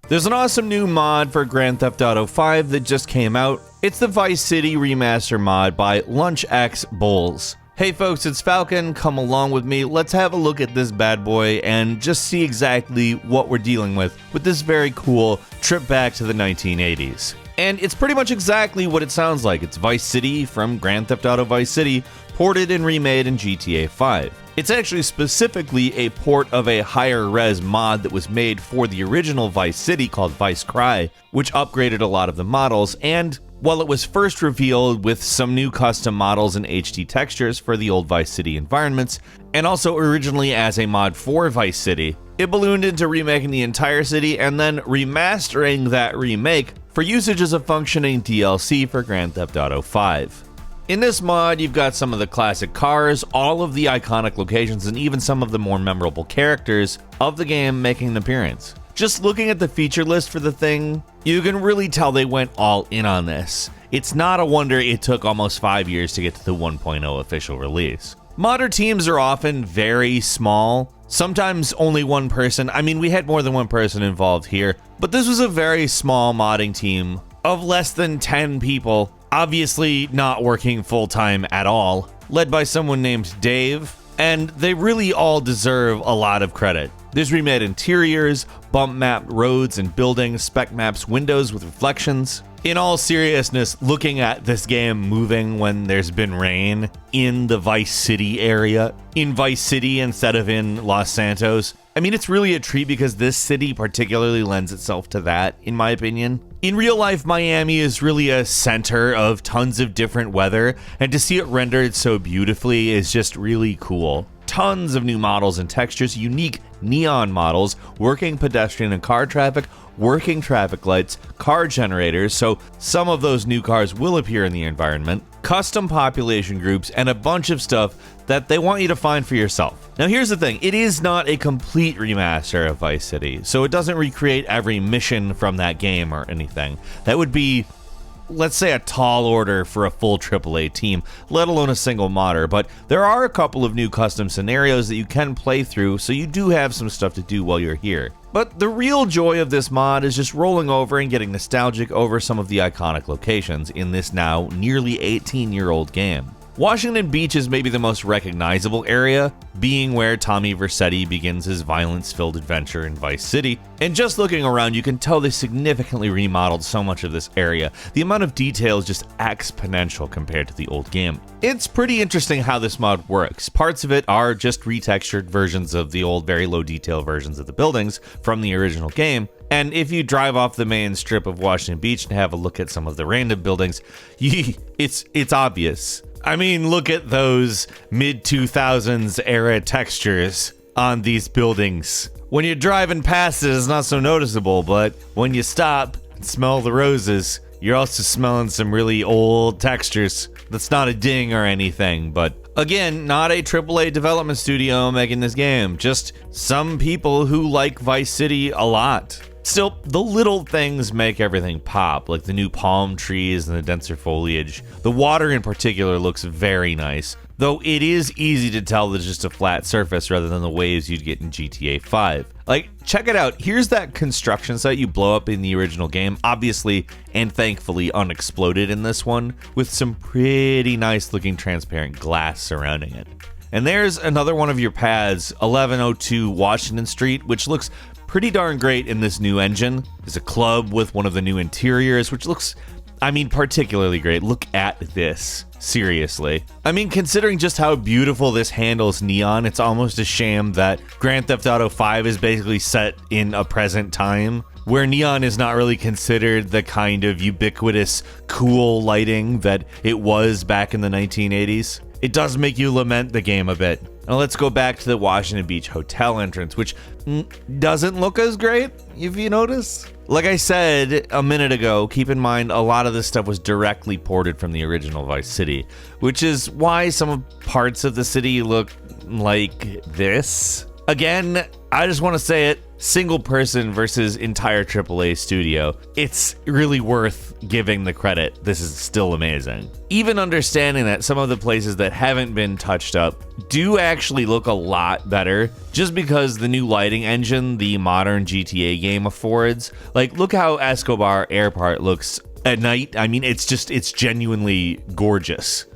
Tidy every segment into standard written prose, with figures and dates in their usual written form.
There's an awesome new mod for Grand Theft Auto 5 that just came out. It's the Vice City Remaster mod by LunchX Bulls. Hey folks, it's Falcon, come along with me, let's have a look at this bad boy and just see exactly what we're dealing with this very cool trip back to the 1980s. And it's pretty much exactly what it sounds like. It's Vice City from Grand Theft Auto Vice City, ported and remade in GTA 5. It's actually specifically a port of a higher res mod that was made for the original Vice City called Vice Cry, which upgraded a lot of the models, and while it was first revealed with some new custom models and HD textures for the old Vice City environments, and also originally as a mod for Vice City, it ballooned into remaking the entire city and then remastering that remake for usage as a functioning DLC for Grand Theft Auto 5. In this mod, you've got some of the classic cars, all of the iconic locations, and even some of the more memorable characters of the game making an appearance. Just looking at the feature list for the thing, you can really tell they went all in on this. It's not a wonder it took almost 5 years to get to the 1.0 official release. Modder teams are often very small, sometimes only one person. I mean, we had more than one person involved here, but this was a very small modding team of less than 10 people, obviously not working full-time at all, led by someone named Dave, and they really all deserve a lot of credit. There's remade interiors, bump mapped roads and buildings, spec maps windows with reflections. In all seriousness, looking at this game moving when there's been rain in the Vice City area, in Vice City instead of in Los Santos, I mean, it's really a treat because this city particularly lends itself to that, in my opinion. In real life, Miami is really a center of tons of different weather, and to see it rendered so beautifully is just really cool. Tons of new models and textures, unique neon models, working pedestrian and car traffic, working traffic lights, car generators, so some of those new cars will appear in the environment, custom population groups, and a bunch of stuff that they want you to find for yourself. Now here's the thing, it is not a complete remaster of Vice City, so it doesn't recreate every mission from that game or anything. That would be, let's say, a tall order for a full AAA team, let alone a single modder, but there are a couple of new custom scenarios that you can play through, so you do have some stuff to do while you're here. But the real joy of this mod is just rolling over and getting nostalgic over some of the iconic locations in this now nearly 18-year-old game. Washington Beach is maybe the most recognizable area, being where Tommy Vercetti begins his violence-filled adventure in Vice City. And just looking around, you can tell they significantly remodeled so much of this area. The amount of detail is just exponential compared to the old game. It's pretty interesting how this mod works. Parts of it are just retextured versions of the old, very low detail versions of the buildings from the original game. And if you drive off the main strip of Washington Beach and have a look at some of the random buildings, it's obvious. I mean, look at those mid-2000s era textures on these buildings. When you're driving past it, it's not so noticeable, but when you stop and smell the roses, you're also smelling some really old textures. That's not a ding or anything, but again, not a AAA development studio making this game, just some people who like Vice City a lot. Still, the little things make everything pop, like the new palm trees and the denser foliage. The water in particular looks very nice, though it is easy to tell that it's just a flat surface rather than the waves you'd get in GTA 5. Like, check it out, here's that construction site you blow up in the original game, obviously and thankfully unexploded in this one, with some pretty nice looking transparent glass surrounding it. And there's another one of your paths, 1102 Washington Street, which looks pretty darn great in this new engine. There's a club with one of the new interiors, which looks, I mean, particularly great. Look at this. Seriously. I mean, considering just how beautiful this handles neon, it's almost a shame that Grand Theft Auto 5 is basically set in a present time, where neon is not really considered the kind of ubiquitous, cool lighting that it was back in the 1980s. It does make you lament the game a bit. Now let's go back to the Washington Beach Hotel entrance, which doesn't look as great, if you notice. Like I said a minute ago, keep in mind a lot of this stuff was directly ported from the original Vice City, which is why some parts of the city look like this. Again, I just want to say it, single person versus entire AAA studio, it's really worth giving the credit. This is still amazing. Even understanding that some of the places that haven't been touched up do actually look a lot better just because the new lighting engine the modern GTA game affords. Like, look how Escobar Airport looks at night. I mean, it's genuinely gorgeous.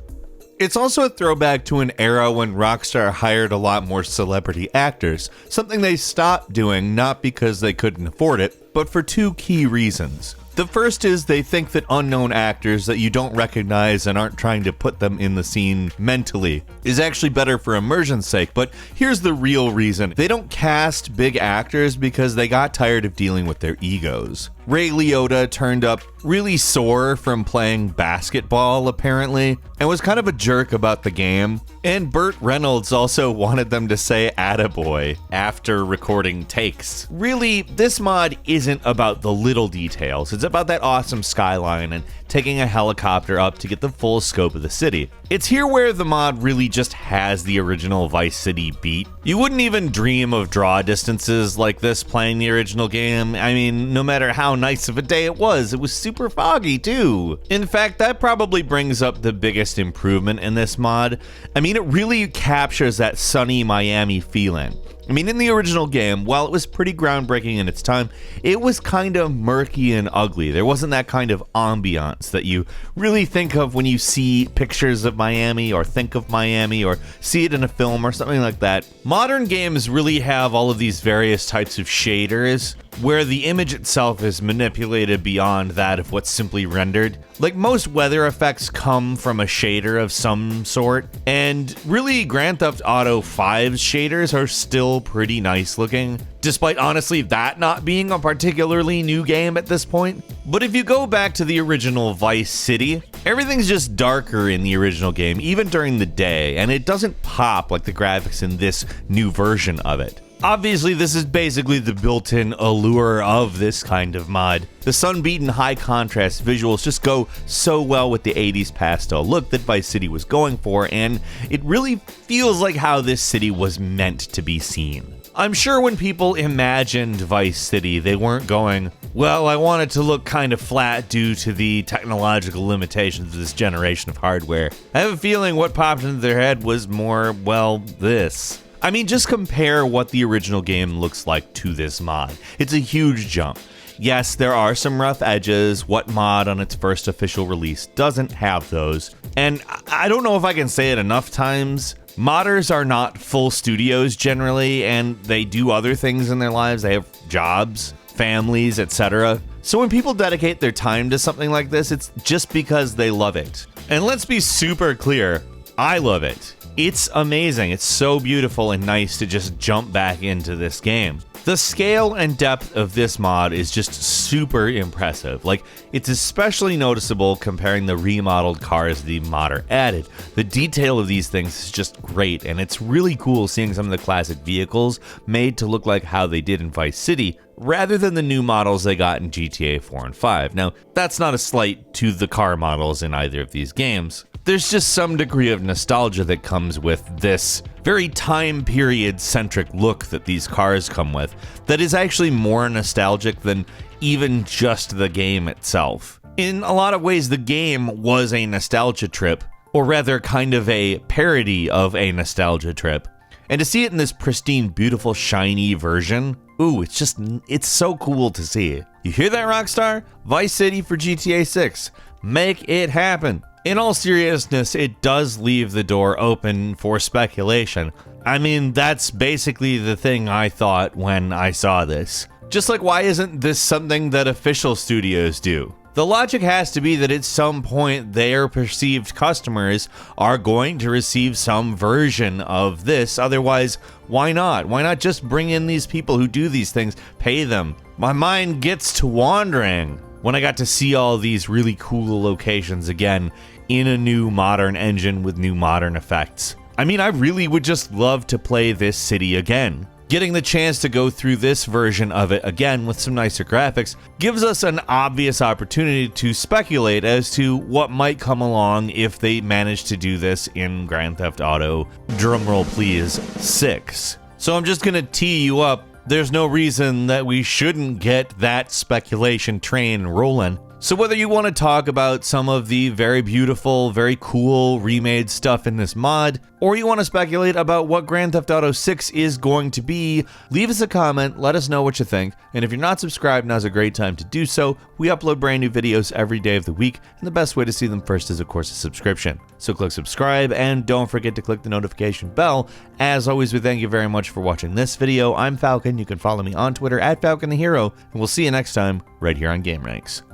It's also a throwback to an era when Rockstar hired a lot more celebrity actors, something they stopped doing not because they couldn't afford it, but for two key reasons. The first is they think that unknown actors that you don't recognize and aren't trying to put them in the scene mentally is actually better for immersion's sake, but here's the real reason. They don't cast big actors because they got tired of dealing with their egos. Ray Liotta turned up really sore from playing basketball, apparently, and was kind of a jerk about the game. And Burt Reynolds also wanted them to say attaboy after recording takes. Really, this mod isn't about the little details. It's about that awesome skyline and taking a helicopter up to get the full scope of the city. It's here where the mod really just has the original Vice City beat. You wouldn't even dream of draw distances like this playing the original game. I mean, no matter how nice of a day it was super foggy too. In fact, that probably brings up the biggest improvement in this mod. I mean, it really captures that sunny Miami feeling. I mean, in the original game, while it was pretty groundbreaking in its time, it was kind of murky and ugly. There wasn't that kind of ambiance that you really think of when you see pictures of Miami or think of Miami or see it in a film or something like that. Modern games really have all of these various types of shaders where the image itself is manipulated beyond that of what's simply rendered. Like, most weather effects come from a shader of some sort, and really Grand Theft Auto 5's shaders are still pretty nice looking, despite honestly that not being a particularly new game at this point. But if you go back to the original Vice City, everything's just darker in the original game, even during the day, and it doesn't pop like the graphics in this new version of it. Obviously, this is basically the built-in allure of this kind of mod. The sun-beaten high-contrast visuals just go so well with the 80s pastel look that Vice City was going for, and it really feels like how this city was meant to be seen. I'm sure when people imagined Vice City, they weren't going, well, I want it to look kind of flat due to the technological limitations of this generation of hardware. I have a feeling what popped into their head was more, well, this. I mean, just compare what the original game looks like to this mod. It's a huge jump. Yes, there are some rough edges. What mod on its first official release doesn't have those? And I don't know if I can say it enough times. Modders are not full studios generally, and they do other things in their lives. They have jobs, families, etc. So when people dedicate their time to something like this, it's just because they love it. And let's be super clear, I love it. It's amazing. It's so beautiful and nice to just jump back into this game. The scale and depth of this mod is just super impressive. Like, it's especially noticeable comparing the remodeled cars the modder added. The detail of these things is just great, and it's really cool seeing some of the classic vehicles made to look like how they did in Vice City, rather than the new models they got in GTA 4 and 5. Now, that's not a slight to the car models in either of these games. There's just some degree of nostalgia that comes with this very time period centric look that these cars come with that is actually more nostalgic than even just the game itself. In a lot of ways, the game was a nostalgia trip, or rather kind of a parody of a nostalgia trip. And to see it in this pristine, beautiful, shiny version, ooh, it's so cool to see. You hear that, Rockstar? Vice City for GTA 6. Make it happen. In all seriousness, it does leave the door open for speculation. I mean, that's basically the thing I thought when I saw this. Just like, why isn't this something that official studios do? The logic has to be that at some point their perceived customers are going to receive some version of this. Otherwise, why not? Why not just bring in these people who do these things, pay them? My mind gets to wandering when I got to see all these really cool locations again in a new modern engine with new modern effects. I mean, I really would just love to play this city again. Getting the chance to go through this version of it again with some nicer graphics gives us an obvious opportunity to speculate as to what might come along if they manage to do this in Grand Theft Auto, drumroll please, 6. So I'm just gonna tee you up there's no reason that we shouldn't get that speculation train rolling. So whether you want to talk about some of the very beautiful, very cool remade stuff in this mod, or you want to speculate about what Grand Theft Auto 6 is going to be, leave us a comment, let us know what you think, and if you're not subscribed, now's a great time to do so. We upload brand new videos every day of the week, and the best way to see them first is of course a subscription. So click subscribe, and don't forget to click the notification bell. As always, we thank you very much for watching this video. I'm Falcon, you can follow me on Twitter at FalconTheHero, and we'll see you next time, right here on GameRanks.